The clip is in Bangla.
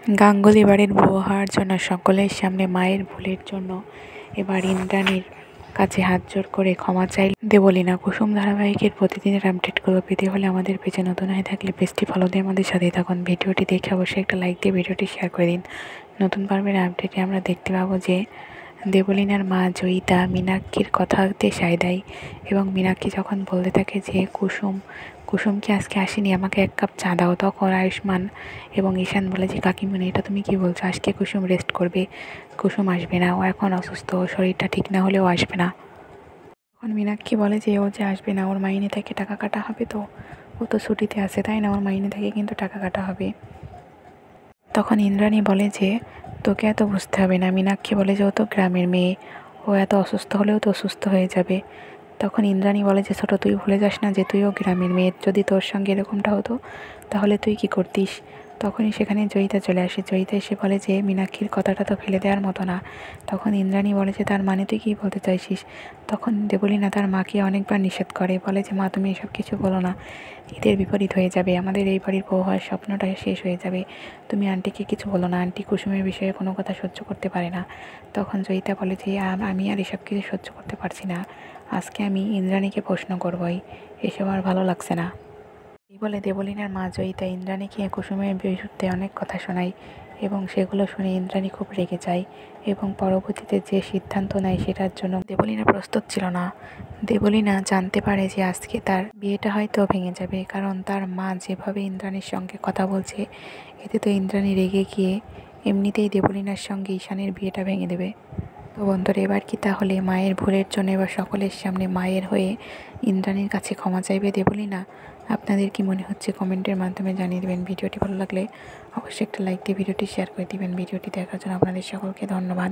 গাঙ্গুলি বাড়ির বউ হওয়ার জন্য সকলের সামনে মায়ের ভুলের জন্য এবার ইন্দ্রাণীর কাছে হাত জোড় করে ক্ষমা চাইল দেবলীনা। কুসুম ধারাবাহিকের প্রতিদিনের আপডেটগুলো পেতে হলে আমাদের পেজে নতুন হয়ে থাকলে পেজটি ফলো দিয়ে আমাদের সাথেই থাকুন। ভিডিওটি দেখে অবশ্যই একটা লাইক দিয়ে ভিডিওটি শেয়ার করে দিন। নতুন পর্বের আপডেটে আমরা দেখতে পাবো যে দেবলীনার মা জয়িতা মীনাক্ষীর কথাতে সায় দেয় এবং মীনাক্ষী যখন বলতে থাকে যে কুসুম কি আজকে আসেনি, আমাকে এক কাপ চা দাও, তখন আয়ুষ্মান এবং ঈশান বলে যে কাকিমণি এটা তুমি কি বলছো, আজকে কুসুম রেস্ট করবে, কুসুম আসবে না, ও এখন অসুস্থ, ওর শরীরটা ঠিক না হলেও আসবে না। তখন মীনাক্ষী বলে যে ও যে আসবে না, ওর মাইনে থেকে টাকা কাটা হবে, তো ও তো ছুটিতে আছে তাই না, ওর মাইনে থেকে কিন্তু টাকা কাটা হবে। তখন ইন্দ্রাণী বলে যে তোকে এত বুঝতে হবে না। মীনাক্ষী বলে যে ও তো গ্রামের মেয়ে, ও এত অসুস্থ হলেও তো অসুস্থ হয়ে যাবে। তখন ইন্দ্রাণী বলে যে ছোটো তুই ভুলে যাস না যে তুইও গ্রামের মেয়ে, যদি তোর সঙ্গে এরকমটা হতো তাহলে তুই কি করতিস। তখনই সেখানে জয়িতা চলে আসে। জয়িতা এসে বলে যে মীনাক্ষীর কথাটা তো ফেলে দেওয়ার মতো না। তখন ইন্দ্রাণী বলে যে তার মানে তুই কী বলতে চাইছিস। তখন দেবলীনা তার মাকে অনেকবার নিষেধ করে, বলে যে মা তুমি এসব কিছু বলো না, ঈদের বিপরীত হয়ে যাবে, আমাদের এই বাড়ির বউ হওয়ার স্বপ্নটা শেষ হয়ে যাবে, তুমি আন্টিকে কিছু বলো না, আন্টি কুসুমের বিষয়ে কোনো কথা সহ্য করতে পারে না। তখন জয়িতা বলে যে আমি আর এসব কিছু সহ্য করতে পারছি না, আজকে আমি ইন্দ্রাণীকে প্রশ্ন করবই, এসব আর ভালো লাগছে না। এই বলে দেবলীনার মা জয়িতা ইন্দ্রাণীকে কুসুমের বিরুদ্ধে অনেক কথা শোনায় এবং সেগুলো শুনে ইন্দ্রাণী খুব রেগে যায় এবং পরবর্তীতে যে সিদ্ধান্ত নেয় সেটার জন্য দেবলীনা প্রস্তুত ছিল না। দেবলীনা জানতে পারে যে আজকে তার বিয়েটা হয়তো ভেঙে যাবে, কারণ তার মা যেভাবে ইন্দ্রাণীর সঙ্গে কথা বলছে এতে তো ইন্দ্রাণী রেগে গিয়ে এমনিতেই দেবলীনার সঙ্গে ঈশানের বিয়েটা ভেঙে দেবে। তো বন্ধুরা, এবার কি তাহলে মায়ের ভুলের জন্য এবার সকলের সামনে মায়ের হয়ে ইন্দ্রাণীর কাছে ক্ষমা চাইবে দেবলীনা? আপনাদের কি মনে হচ্ছে কমেন্টের মাধ্যমে জানিয়ে দেবেন। ভিডিওটি ভালো লাগলে অবশ্যই একটা লাইক দিয়ে ভিডিওটি শেয়ার করে দিবেন। ভিডিওটি দেখার জন্য আপনাদের সকলকে ধন্যবাদ।